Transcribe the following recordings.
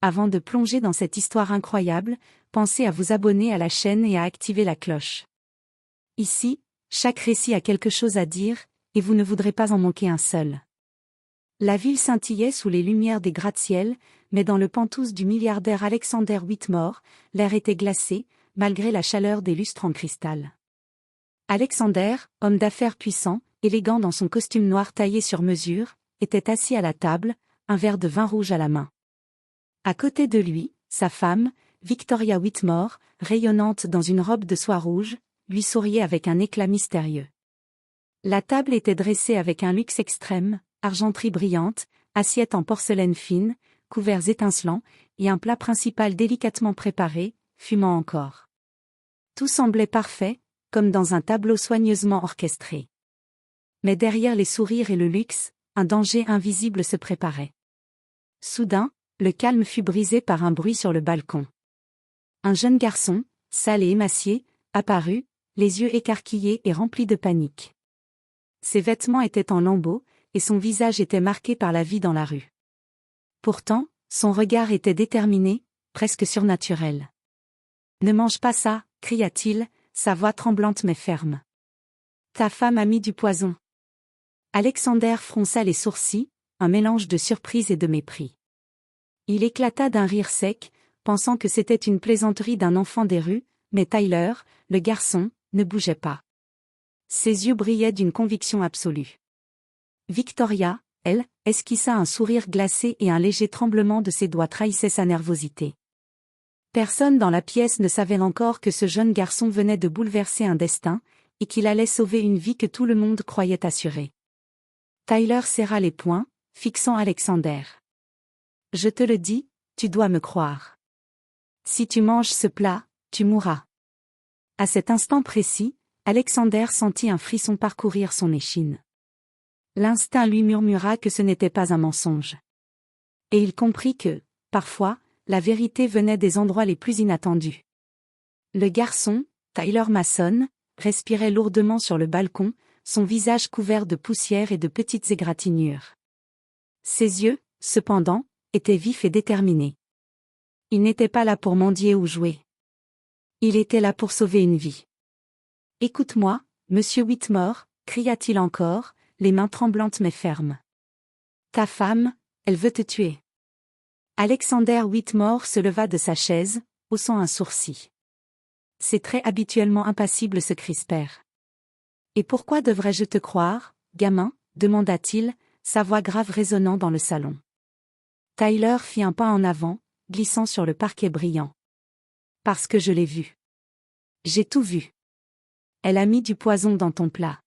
avant de plonger dans cette histoire incroyable, pensez à vous abonner à la chaîne et à activer la cloche. Ici, chaque récit a quelque chose à dire, et vous ne voudrez pas en manquer un seul. La ville scintillait sous les lumières des gratte-ciel, mais dans le Penthouse du milliardaire Alexander Whitmore, l'air était glacé, malgré la chaleur des lustres en cristal. Alexander, homme d'affaires puissant, élégant dans son costume noir taillé sur mesure, était assis à la table, un verre de vin rouge à la main. À côté de lui, sa femme, Victoria Whitmore, rayonnante dans une robe de soie rouge, lui souriait avec un éclat mystérieux. La table était dressée avec un luxe extrême, argenterie brillante, assiettes en porcelaine fine, couverts étincelants, et un plat principal délicatement préparé, fumant encore. Tout semblait parfait, comme dans un tableau soigneusement orchestré. Mais derrière les sourires et le luxe, un danger invisible se préparait. Soudain, le calme fut brisé par un bruit sur le balcon. Un jeune garçon, sale et émacié, apparut, les yeux écarquillés et remplis de panique. Ses vêtements étaient en lambeaux, et son visage était marqué par la vie dans la rue. Pourtant, son regard était déterminé, presque surnaturel. « Ne mange pas ça !» cria-t-il, sa voix tremblante mais ferme. « Ta femme a mis du poison. » Alexander fronça les sourcils, un mélange de surprise et de mépris. Il éclata d'un rire sec, pensant que c'était une plaisanterie d'un enfant des rues, mais Tyler, le garçon, ne bougeait pas. Ses yeux brillaient d'une conviction absolue. Victoria, elle, esquissa un sourire glacé et un léger tremblement de ses doigts trahissait sa nervosité. Personne dans la pièce ne savait encore que ce jeune garçon venait de bouleverser un destin, et qu'il allait sauver une vie que tout le monde croyait assurée. Tyler serra les poings, fixant Alexander. « Je te le dis, tu dois me croire. Si tu manges ce plat, tu mourras. » À cet instant précis, Alexander sentit un frisson parcourir son échine. L'instinct lui murmura que ce n'était pas un mensonge. Et il comprit que, parfois, la vérité venait des endroits les plus inattendus. Le garçon, Tyler Mason, respirait lourdement sur le balcon, son visage couvert de poussière et de petites égratignures. Ses yeux, cependant, étaient vifs et déterminés. Il n'était pas là pour mendier ou jouer. Il était là pour sauver une vie. « Écoute-moi, monsieur Whitmore » cria-t-il encore, les mains tremblantes mais fermes. « Ta femme, elle veut te tuer. » Alexander Whitmore se leva de sa chaise, haussant un sourcil. Ses traits habituellement impassibles se crispèrent. « Et pourquoi devrais-je te croire, gamin ?» demanda-t-il, sa voix grave résonnant dans le salon. Tyler fit un pas en avant, glissant sur le parquet brillant. « Parce que je l'ai vue. J'ai tout vu. Elle a mis du poison dans ton plat.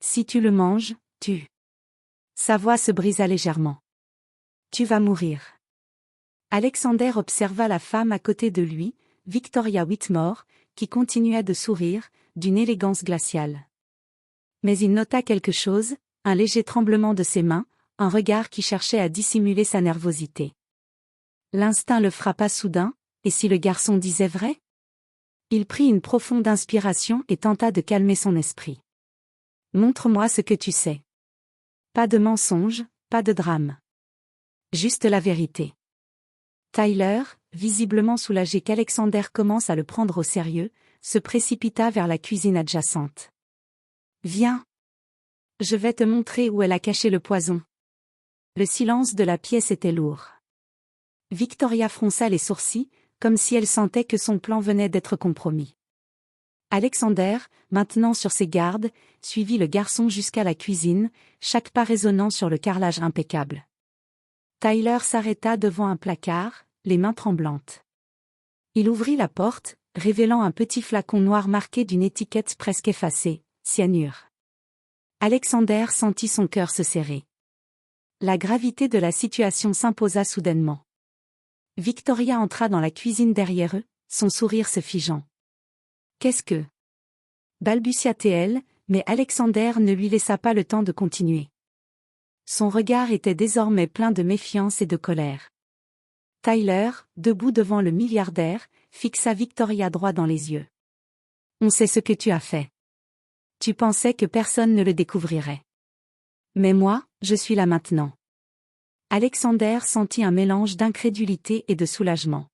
Si tu le manges, tu... » Sa voix se brisa légèrement. « Tu vas mourir. » Alexander observa la femme à côté de lui, Victoria Whitmore, qui continuait de sourire, d'une élégance glaciale. Mais il nota quelque chose, un léger tremblement de ses mains, un regard qui cherchait à dissimuler sa nervosité. L'instinct le frappa soudain, et si le garçon disait vrai? Il prit une profonde inspiration et tenta de calmer son esprit. « Montre-moi ce que tu sais. Pas de mensonge, pas de drame. Juste la vérité. » Tyler, visiblement soulagé qu'Alexander commence à le prendre au sérieux, se précipita vers la cuisine adjacente. « Viens. Je vais te montrer où elle a caché le poison. » Le silence de la pièce était lourd. Victoria fronça les sourcils, comme si elle sentait que son plan venait d'être compromis. Alexander, maintenant sur ses gardes, suivit le garçon jusqu'à la cuisine, chaque pas résonnant sur le carrelage impeccable. Tyler s'arrêta devant un placard, les mains tremblantes. Il ouvrit la porte, révélant un petit flacon noir marqué d'une étiquette presque effacée, cyanure. Alexander sentit son cœur se serrer. La gravité de la situation s'imposa soudainement. Victoria entra dans la cuisine derrière eux, son sourire se figeant. « Qu'est-ce que... » balbutia-t-elle, mais Alexander ne lui laissa pas le temps de continuer. Son regard était désormais plein de méfiance et de colère. Tyler, debout devant le milliardaire, fixa Victoria droit dans les yeux. « On sait ce que tu as fait. Tu pensais que personne ne le découvrirait. Mais moi, je suis là maintenant. Alexander sentit un mélange d'incrédulité et de soulagement.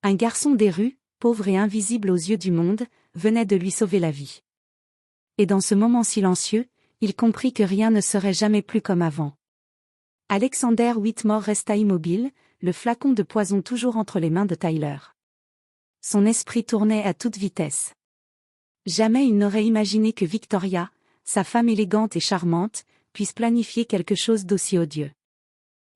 Un garçon des rues, pauvre et invisible aux yeux du monde, venait de lui sauver la vie. Et dans ce moment silencieux, il comprit que rien ne serait jamais plus comme avant. Alexander Whitmore resta immobile, le flacon de poison toujours entre les mains de Tyler. Son esprit tournait à toute vitesse. Jamais il n'aurait imaginé que Victoria, sa femme élégante et charmante, puisse planifier quelque chose d'aussi odieux.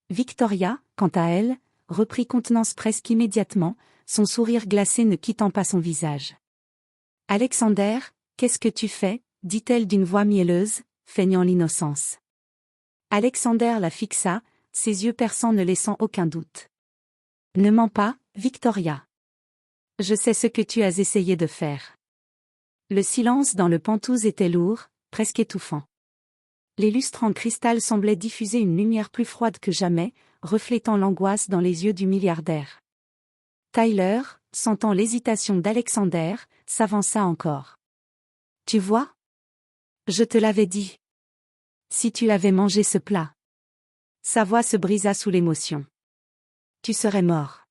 Victoria, quant à elle, reprit contenance presque immédiatement, son sourire glacé ne quittant pas son visage. « Alexander, qu'est-ce que tu fais » dit-elle d'une voix mielleuse, feignant l'innocence. Alexander la fixa, ses yeux perçants ne laissant aucun doute. « Ne mens pas, Victoria. Je sais ce que tu as essayé de faire. » Le silence dans le Penthouse était lourd, presque étouffant. Les lustres en cristal semblaient diffuser une lumière plus froide que jamais, reflétant l'angoisse dans les yeux du milliardaire. Tyler, sentant l'hésitation d'Alexander, s'avança encore. « Tu vois ? Je te l'avais dit. Si tu avais mangé ce plat. » Sa voix se brisa sous l'émotion. « Tu serais mort. »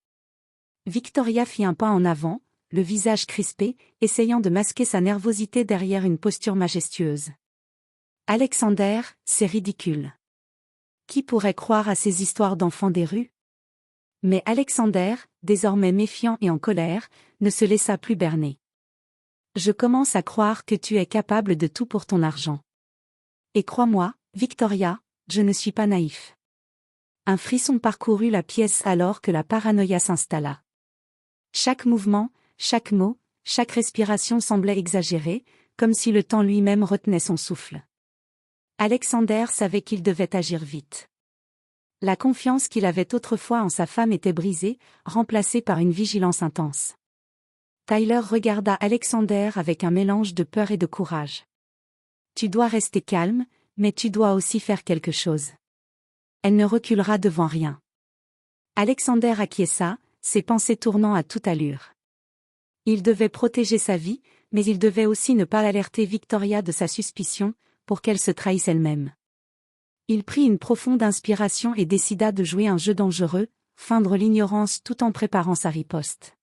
Victoria fit un pas en avant, le visage crispé, essayant de masquer sa nervosité derrière une posture majestueuse. « Alexander, c'est ridicule. Qui pourrait croire à ces histoires d'enfants des rues ? » Mais Alexander, désormais méfiant et en colère, ne se laissa plus berner. « Je commence à croire que tu es capable de tout pour ton argent. Et crois-moi, Victoria, je ne suis pas naïf. » Un frisson parcourut la pièce alors que la paranoïa s'installa. Chaque mouvement, chaque mot, chaque respiration semblait exagérée, comme si le temps lui-même retenait son souffle. Alexander savait qu'il devait agir vite. La confiance qu'il avait autrefois en sa femme était brisée, remplacée par une vigilance intense. Tyler regarda Alexander avec un mélange de peur et de courage. « Tu dois rester calme, mais tu dois aussi faire quelque chose. Elle ne reculera devant rien. » Alexander acquiesça, ses pensées tournant à toute allure. Il devait protéger sa vie, mais il devait aussi ne pas alerter Victoria de sa suspicion, pour qu'elle se trahisse elle-même. Il prit une profonde inspiration et décida de jouer un jeu dangereux, feindre l'ignorance tout en préparant sa riposte.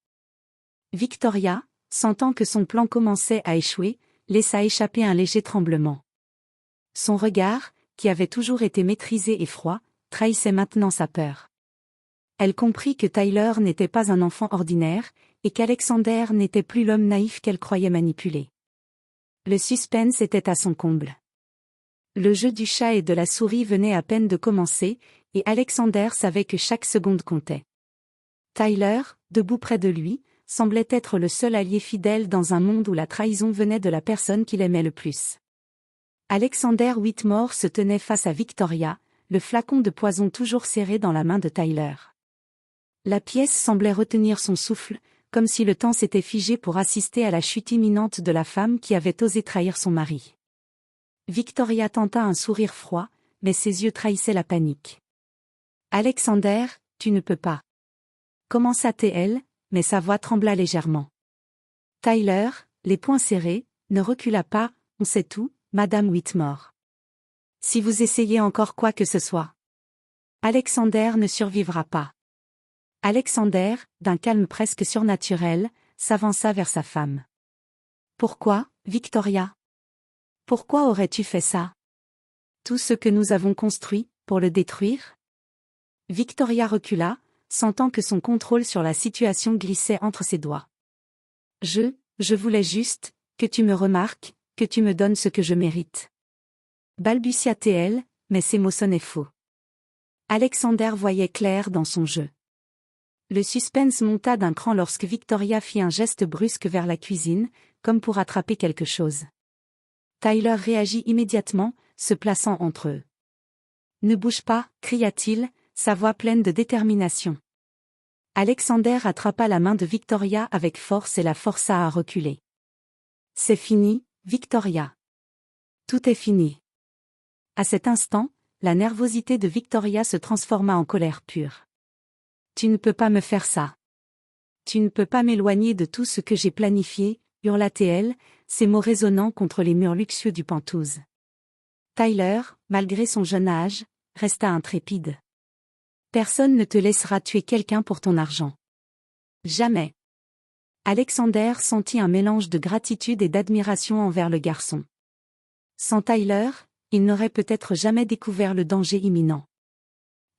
Victoria, sentant que son plan commençait à échouer, laissa échapper un léger tremblement. Son regard, qui avait toujours été maîtrisé et froid, trahissait maintenant sa peur. Elle comprit que Tyler n'était pas un enfant ordinaire, et qu'Alexander n'était plus l'homme naïf qu'elle croyait manipuler. Le suspense était à son comble. Le jeu du chat et de la souris venait à peine de commencer, et Alexander savait que chaque seconde comptait. Tyler, debout près de lui, semblait être le seul allié fidèle dans un monde où la trahison venait de la personne qu'il aimait le plus. Alexander Whitmore se tenait face à Victoria, le flacon de poison toujours serré dans la main de Tyler. La pièce semblait retenir son souffle, comme si le temps s'était figé pour assister à la chute imminente de la femme qui avait osé trahir son mari. Victoria tenta un sourire froid, mais ses yeux trahissaient la panique. « Alexander, tu ne peux pas. » commença-t-elle, mais sa voix trembla légèrement. Tyler, les poings serrés, ne recula pas, « On sait tout, Madame Whitmore. Si vous essayez encore quoi que ce soit, Alexander ne survivra pas. » Alexander, d'un calme presque surnaturel, s'avança vers sa femme. « Pourquoi, Victoria ? Pourquoi aurais-tu fait ça ? Tout ce que nous avons construit, pour le détruire ? » Victoria recula, sentant que son contrôle sur la situation glissait entre ses doigts. « Je voulais juste, que tu me remarques, que tu me donnes ce que je mérite. » balbutia-t-elle, mais ses mots sonnaient faux. Alexander voyait clair dans son jeu. Le suspense monta d'un cran lorsque Victoria fit un geste brusque vers la cuisine, comme pour attraper quelque chose. Tyler réagit immédiatement, se plaçant entre eux. « Ne bouge pas » cria-t-il, sa voix pleine de détermination. Alexander attrapa la main de Victoria avec force et la força à reculer. « C'est fini, Victoria. Tout est fini. » À cet instant, la nervosité de Victoria se transforma en colère pure. « Tu ne peux pas me faire ça. Tu ne peux pas m'éloigner de tout ce que j'ai planifié, » hurla-t-elle, ses mots résonnant contre les murs luxueux du Penthouse. Tyler, malgré son jeune âge, resta intrépide. Personne ne te laissera tuer quelqu'un pour ton argent. Jamais. Alexander sentit un mélange de gratitude et d'admiration envers le garçon. Sans Tyler, il n'aurait peut-être jamais découvert le danger imminent.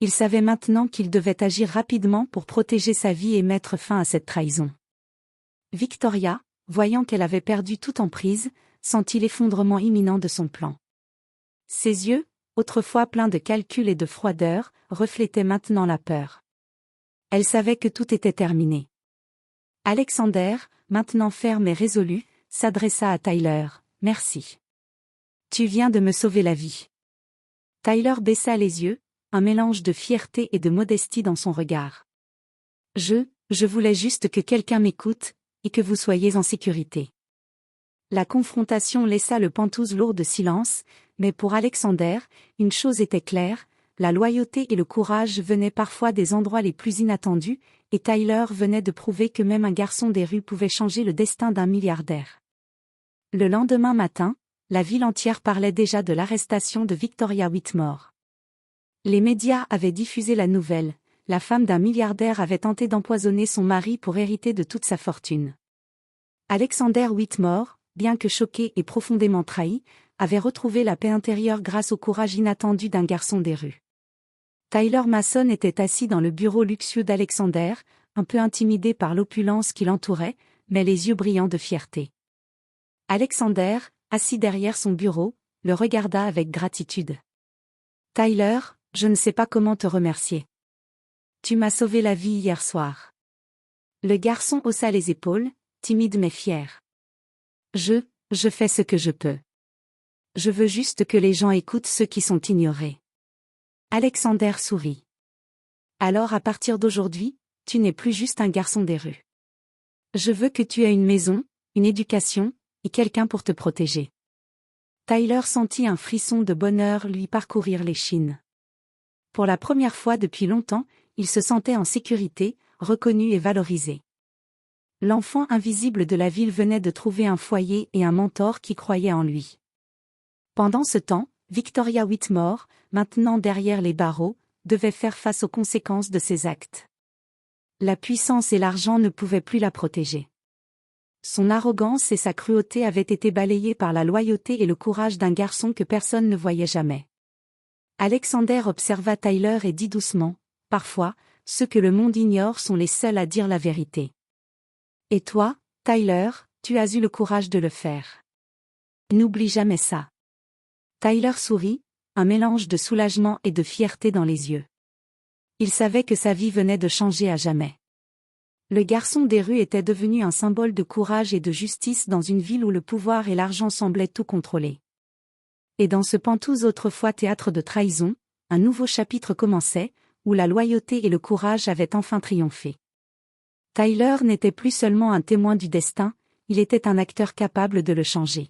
Il savait maintenant qu'il devait agir rapidement pour protéger sa vie et mettre fin à cette trahison. Victoria, voyant qu'elle avait perdu toute emprise, sentit l'effondrement imminent de son plan. Ses yeux, autrefois pleins de calcul et de froideur, reflétaient maintenant la peur. Elle savait que tout était terminé. Alexander, maintenant ferme et résolu, s'adressa à Tyler. « Merci. Tu viens de me sauver la vie. » Tyler baissa les yeux, un mélange de fierté et de modestie dans son regard. « Je voulais juste que quelqu'un m'écoute, et que vous soyez en sécurité. » La confrontation laissa le Pentouse lourd de silence, mais pour Alexander, une chose était claire, la loyauté et le courage venaient parfois des endroits les plus inattendus, et Tyler venait de prouver que même un garçon des rues pouvait changer le destin d'un milliardaire. Le lendemain matin, la ville entière parlait déjà de l'arrestation de Victoria Whitmore. Les médias avaient diffusé la nouvelle, la femme d'un milliardaire avait tenté d'empoisonner son mari pour hériter de toute sa fortune. Alexander Whitmore, bien que choqué et profondément trahi, avait retrouvé la paix intérieure grâce au courage inattendu d'un garçon des rues. Tyler Mason était assis dans le bureau luxueux d'Alexander, un peu intimidé par l'opulence qui l'entourait, mais les yeux brillants de fierté. Alexander, assis derrière son bureau, le regarda avec gratitude. « Tyler, je ne sais pas comment te remercier. Tu m'as sauvé la vie hier soir. » Le garçon haussa les épaules, timide mais fier. « Je fais ce que je peux. Je veux juste que les gens écoutent ceux qui sont ignorés. » Alexander sourit. « Alors à partir d'aujourd'hui, tu n'es plus juste un garçon des rues. Je veux que tu aies une maison, une éducation, et quelqu'un pour te protéger. » Tyler sentit un frisson de bonheur lui parcourir l'échine. Pour la première fois depuis longtemps, il se sentait en sécurité, reconnu et valorisé. L'enfant invisible de la ville venait de trouver un foyer et un mentor qui croyait en lui. Pendant ce temps, Victoria Whitmore, maintenant derrière les barreaux, devait faire face aux conséquences de ses actes. La puissance et l'argent ne pouvaient plus la protéger. Son arrogance et sa cruauté avaient été balayées par la loyauté et le courage d'un garçon que personne ne voyait jamais. Alexander observa Tyler et dit doucement, « Parfois, ceux que le monde ignore sont les seuls à dire la vérité. Et toi, Tyler, tu as eu le courage de le faire. N'oublie jamais ça. » Tyler sourit, un mélange de soulagement et de fierté dans les yeux. Il savait que sa vie venait de changer à jamais. Le garçon des rues était devenu un symbole de courage et de justice dans une ville où le pouvoir et l'argent semblaient tout contrôler. Et dans ce Pentouse autrefois théâtre de trahison, un nouveau chapitre commençait, où la loyauté et le courage avaient enfin triomphé. Tyler n'était plus seulement un témoin du destin, il était un acteur capable de le changer.